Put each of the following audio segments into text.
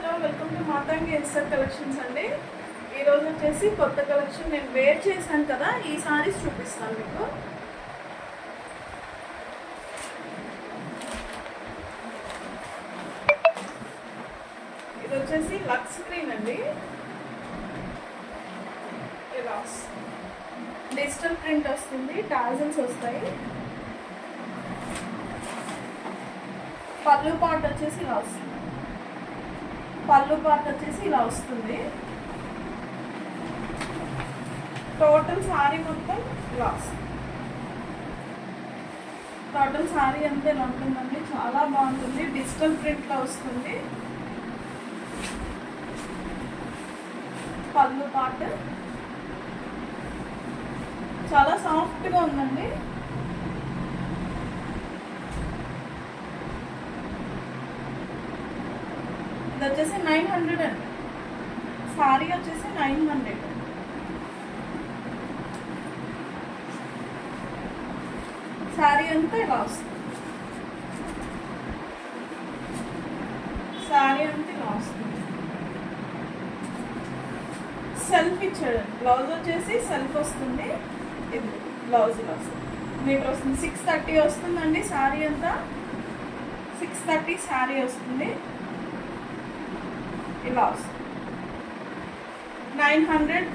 Hello welcome to Matangi SR collections అండి. ఈరోజు వచ్చేసి కొత్త కలెక్షన్ నేను వేర్ చేశాను కదా, ఈ సారీస్ చూపిస్తాను మీకు. ఇది వచ్చేసి లక్స్ గ్రీన్ అండి. ఇలా డిజిటల్ ప్రింట్ వస్తుంది, టాజల్స్ వస్తాయి. పళ్ళు పార్ట్ వచ్చేసి ఇలా వస్తుంది. టోటల్ సారీ మొత్తం ఇలా వస్తుంది. టోటల్ సారీ అంతా ఇలా ఉంటుందండి, చాలా బాగుంటుంది. డిజిటల్ ప్రింట్లో వస్తుంది. పళ్ళు పార్ట్ చాలా సాఫ్ట్గా ఉందండి. ఇది వచ్చేసి 900 అండి. సారీ వచ్చేసి 900. సారీ అంతా ఇలా వస్తుంది. సెల్ఫ్ ఇచ్చాడు. బ్లౌజ్ వచ్చేసి సెల్ఫ్ వస్తుంది. ఇది బ్లౌజ్ ఇలా వస్తుంది, మీటర్ వస్తుంది. 630 వస్తుందండి. సారీ అంతా 630 సారీ వస్తుంది. ఇలా వస్తుంది. 900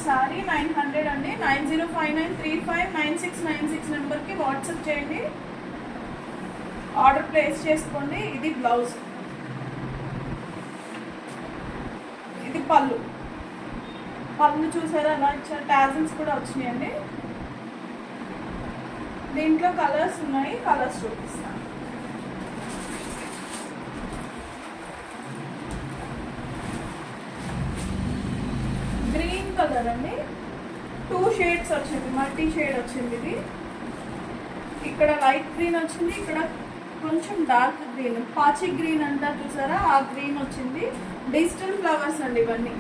సారీ 900 అండి. 9059359696 నెంబర్కి వాట్సాప్ చేయండి, ఆర్డర్ ప్లేస్ చేసుకోండి. ఇది బ్లౌజ్, ఇది పళ్ళు చూసారా అలా ఇచ్చారు. టాజల్స్ కూడా వచ్చినాయండి. దీంట్లో కలర్స్ ఉన్నాయి, కలర్స్ చూపిస్తాను. గ్రీన్ కలర్ అండి, 2 షేడ్స్ వచ్చింది, మల్టీ షేడ్ వచ్చింది. ఇది ఇక్కడ లైట్ గ్రీన్ వచ్చింది, ఇక్కడ కొంచెం డార్క్ గ్రీన్, పాచి గ్రీన్ అంటారు చూసారా, ఆ గ్రీన్ వచ్చింది. డిజిటల్ ఫ్లవర్స్ అండి ఇవన్నీ.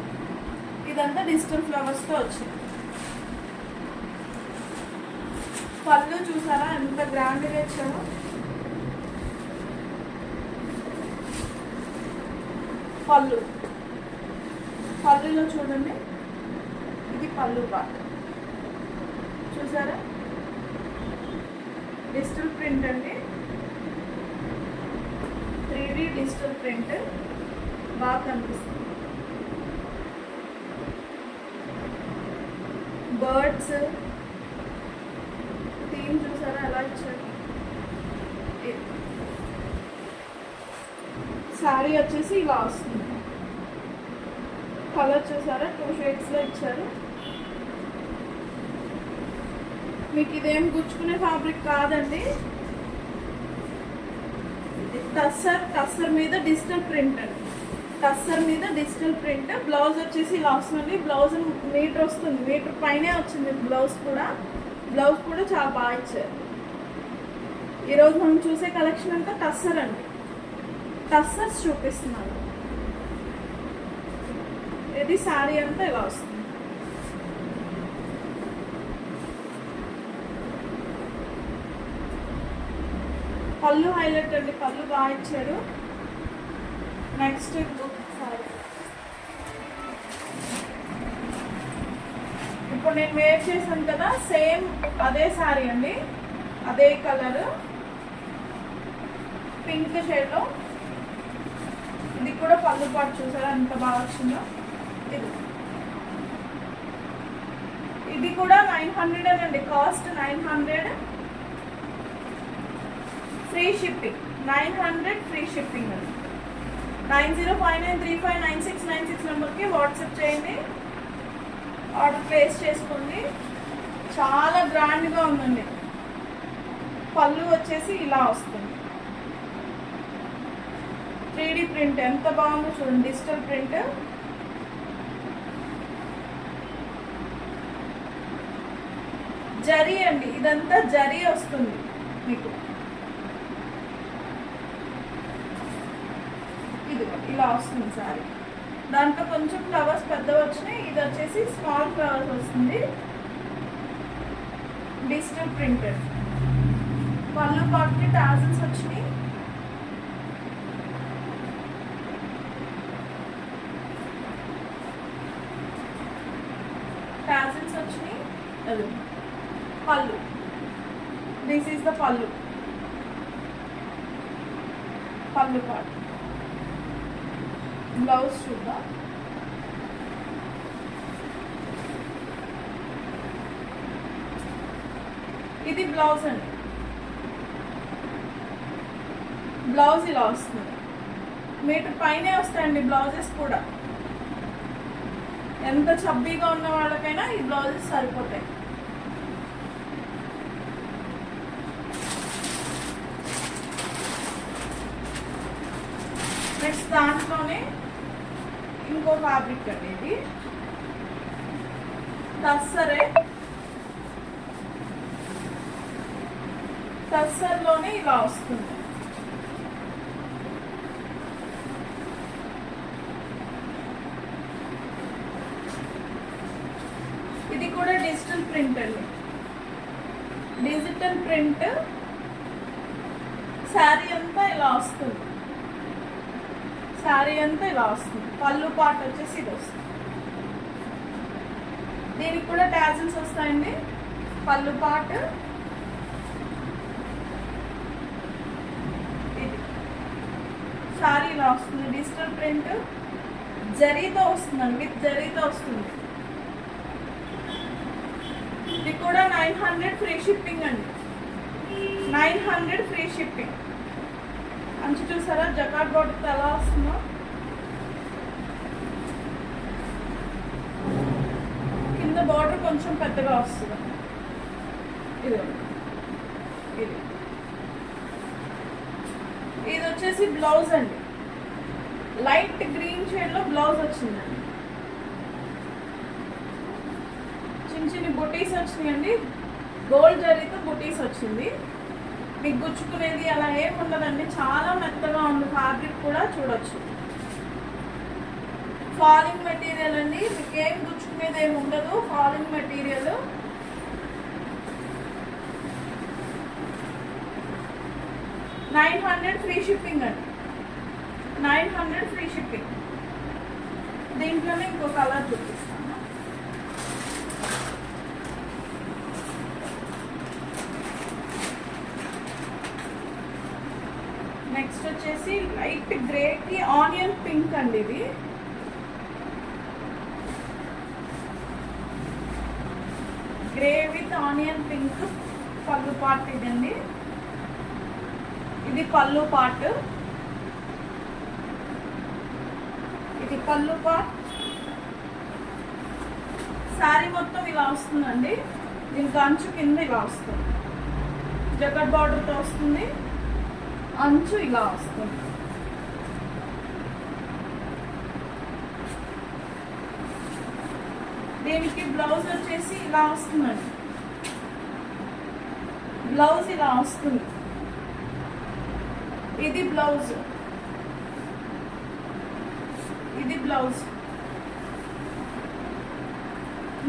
ఇదంతా డిజిటల్ ఫ్లవర్స్తో వచ్చింది. పళ్ళు చూసారా ఎంత గ్రాండ్గా ఇచ్చారో. పళ్ళులో చూడండి, ఇది పళ్ళు పార్ట్ చూసారా. డిజిటల్ ప్రింట్ అండి, 3D డిజిటల్ ప్రింట్ బాగా కనిపిస్తుంది. బర్డ్స్ థీమ్ చూసారా ఎలా ఇచ్చారు. శారీ వచ్చేసి ఇలా వస్తుంది. కలర్ చూసారా, 2 షేడ్స్లో ఇచ్చారు. మీకు ఇదేం గుచ్చుకునే ఫ్యాబ్రిక్ కాదండి. టస్సర్ మీద డిజిటల్ ప్రింట్ అండి. బ్లౌజ్ వచ్చేసి ఇలా వస్తుంది. బ్లౌజ్ మీటర్ వస్తుంది, మీటర్ పైనే వచ్చింది. బ్లౌజ్ కూడా చాలా బాగా ఇచ్చారు. ఈరోజు మనం చూసే కలెక్షన్ అంతా టస్సర్ అండి. టస్సర్స్ చూపిస్తున్నాను. ఇది శారీ అంతా ఇలా వస్తుంది. పళ్ళు హైలైట్ అండి, పళ్ళు బాగా ఇచ్చారు. నెక్స్ట్ సారీ, ఇప్పుడు నేను వేర్ చేశాను కదా, సేమ్ అదే శారీ అండి, అదే కలర్, పింక్ షేడ్లో. ఇది కూడా పళ్ళు పాటు చూసారా ఎంత బాగా వచ్చిందో. ఇది కూడా 900 అండి, cost 900. Free shipping, 900 free shipping అండి. 9059359696 నెంబర్కి వాట్సాప్ చేయండి, ఆర్డర్ ప్లేస్ చేసుకోండి. చాలా గ్రాండ్గా ఉందండి. పళ్ళు వచ్చేసి ఇలా వస్తుంది. 3D ప్రింట్ ఎంత బాగుందో చూడండి, డిజిటల్ ప్రింట్. జరీ అండి, ఇదంతా జరీ వస్తుంది మీకు. ఇది ఇలా వస్తుంది సారీ. దాంట్లో కొంచెం ఫ్లవర్స్ పెద్దవి వచ్చినాయి. ఇది వచ్చేసి స్మాల్ ఫ్లవర్స్ వస్తుంది. Digital printed. పళ్ళు పాటుకి టాజల్స్ వచ్చినాయి. అది పళ్ళు. దిస్ ఈస్ ద పళ్ళు పార్ట్. బ్లౌజ్ చూద్దాం. ఇది బ్లౌజ్ అండి. బ్లౌజ్ ఇలా వస్తుంది. మీటర్ పైనే వస్తాయండి బ్లౌజెస్ కూడా. ఎంత చబ్బీగా ఉన్న వాళ్ళకైనా ఈ బ్లౌజెస్ సరిపోతాయి. నెక్స్ట్ దాంట్లోనే ఇంకో ఫ్యాబ్రిక్ అండి. ఇది టస్సర్లోనే ఇలా వస్తుంది. ఇది కూడా డిజిటల్ ప్రింట్ అండి. Digital print. శారీ అంతా ఇలా వస్తుంది. శారీ అంతా ఇలా వస్తుంది. పళ్ళు పార్ట్ వచ్చేసి ఇది వస్తుంది. దీనికి కూడా టాజిల్స్ వస్తాయండి. పళ్ళు పార్ట్ ఇది. శారీ ఇలా వస్తుంది. డిజిటల్ ప్రింట్ జరీతో వస్తుందండి. విత్ జరీతో వస్తుంది. ఇది కూడా 900 ఫ్రీ షిప్పింగ్ అండి. 900 ఫ్రీ షిప్పింగ్. అంచు చూసారా జకార్డ్ బార్డర్ ఎలా వస్తుందో. కింద బార్డర్ కొంచెం పెద్దగా వస్తుంది. ఇది ఇది వచ్చేసి బ్లౌజ్ అండి. లైట్ గ్రీన్ షేడ్ లో బ్లౌజ్ వచ్చిందండి. చిన్న చిన్న బుటీస్ వచ్చినాయండి. గోల్డ్ జరీతో బుటీస్ వచ్చింది. మీకు గుచ్చుకునేది అలా ఏమి ఉండదండి. చాలా మెత్తగా ఉంది. ఫ్యాబ్రిక్ కూడా చూడొచ్చు. ఫాలింగ్ మెటీరియల్ అండి. మీకు ఏం గుచ్చుకునేది ఏమి ఉండదు. Falling material. $900 ఫ్రీ షిప్పింగ్ అండి. 900 ఫ్రీ షిప్పింగ్. దీంట్లోనే ఇంకో కలర్ చూపిస్తాను. నెక్స్ట్ వచ్చేసి లైట్ గ్రేకి ఆనియన్ పింక్ అండి. ఇది గ్రే విత్ ఆనియన్ పింక్ పళ్ళు పార్ట్ ఇదండి. ఇది పళ్ళు పార్ట్. ఇది పళ్ళు పార్ట్. శారీ మొత్తం ఇలా వస్తుందండి. దీనికి అంచు కింద ఇలా వస్తుంది. జగట్ బార్డర్తో వస్తుంది. అంచు ఇలా వస్తుంది. దీనికి బ్లౌజ్ వచ్చేసి ఇలా వస్తుందండి. బ్లౌజ్ ఇలా వస్తుంది. ఇది బ్లౌజ్. ఇది బ్లౌజ్.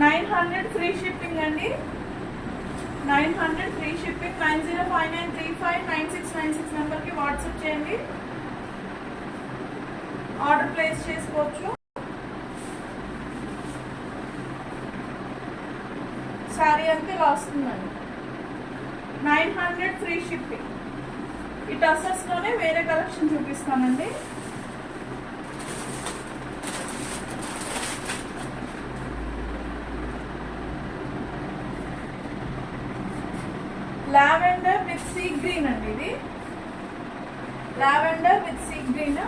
900 ఫ్రీ షిప్పింగ్ అండి. 900 ఫ్రీ షిప్పింగ్. 9059359696 నెంబర్కి వాట్సాప్ చేయండి. ఆర్డర్ ప్లేస్ చేసుకోవచ్చు. శారీ అంతా ఇలా వస్తుందండి. 900 ఫ్రీ షిప్పింగ్. ఈ టసర్స్లోనే వేరే కలెక్షన్ చూపిస్తానండి. లావెండర్ విత్ సీ గ్రీన్ అండి. ఇది లావెండర్ విత్ సీ గ్రీన్.